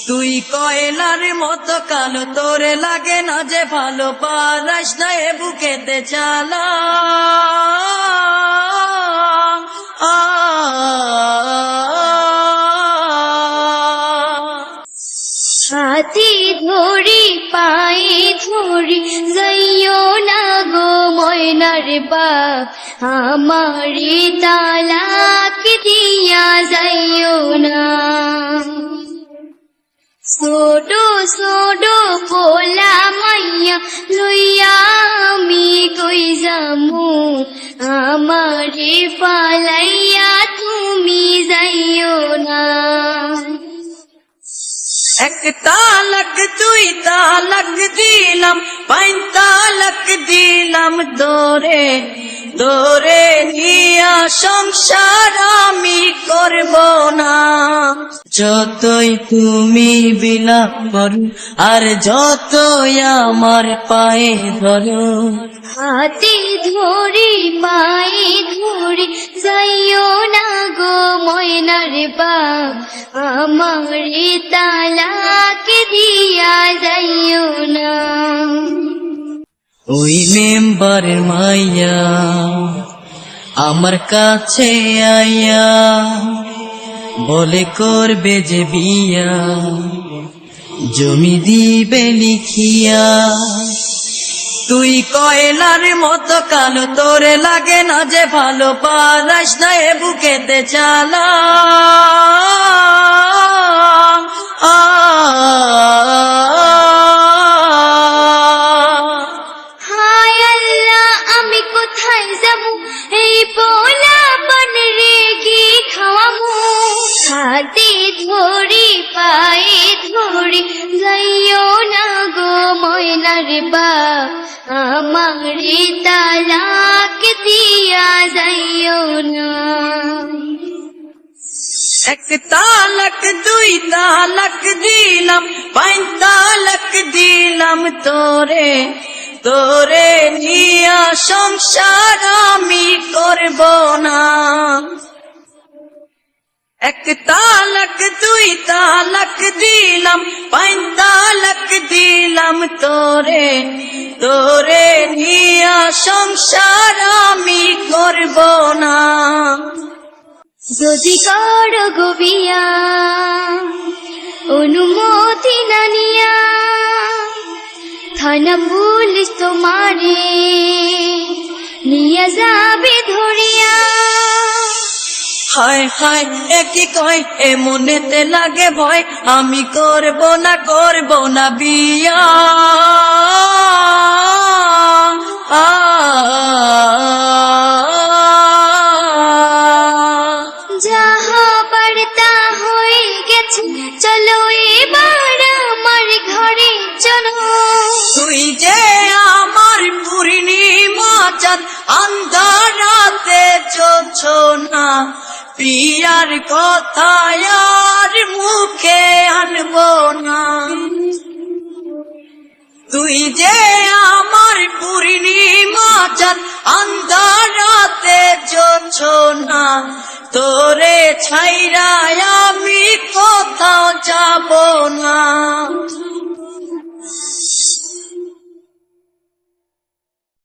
তুই কয়লার মতো কালো, তোরে লাগে না যে ভালো, পারাস না এ বুকেতে চালা। হাতে ধরি পায়ে ধরি যাইও না গো ময়নার বাপ, আমারে তালাক দিয়া যাইও না। ছোট ছোট পোলা মাইয়া লইয়া আমি কই যামু, আমারে পালাইয়া তুমি যাইও না। এক তালাক দুই তালাক দিলাম, পাঁচ তালাক দিলাম তোরে, তোরে নিয়া সংসার আমি করব না। যতই তুমি বিলাপ করো আর যতই আমার পায়ে ধরো, হাতে ধরি পায়ে ধরি যাইও না গো ময়নার বাপ, আমারে তালাক দিয়া যাইও না। ওই মেম্বার মাইয়া আমার কাছে আইয়া বলে করবে যে বিয়া, জমি দিবে লিখিয়া। তুই কয়লার মতো কালো, তোরে লাগে না যে ভালো, পারাস না এ বুকেতে চালা। হায় আল্লাহ, আমি কোথায় যাবো, এই পোলা বনরে কি খাওয়াবো। হাতে ধরি পায়ে ধরি যাইও না গো ময়নার বাপ, আমারে তালাক দিয়া যাইও না। এক তালাক দুই তালাক দিলাম, পাঁচ তালাক দিলাম তোরে, তোরে নিয়া সংসার আমি করব না। এক তালাক দুই তালাক দিলাম, পাঁচ তালাক দিলাম তোরে, তোরে নিয়া সংসার আমি করব না। যদি করো গো বিয়া অনুমতি না নিয়া, থানা পুলিশ তোমারে নিয়ে যাবে ধরিয়া। হায় হায় একই কয় এ মনেতে লাগে ভয়, আমি করব না বিয়া। যাহা বার্তা হয়ে গেছে, চলো এবার আমার ঘরে চলো। তুই যে আমার পূর্ণিমা চাঁদ, আন্ধারাতে চলছ না, প্রিয়ার কথা আর মুখে আনব না। তুই যে আমার পূর্ণিমা চাঁদ, আন্ধারাতে চলছ না, তোরে ছাইরা আমি কোথাও যাব না।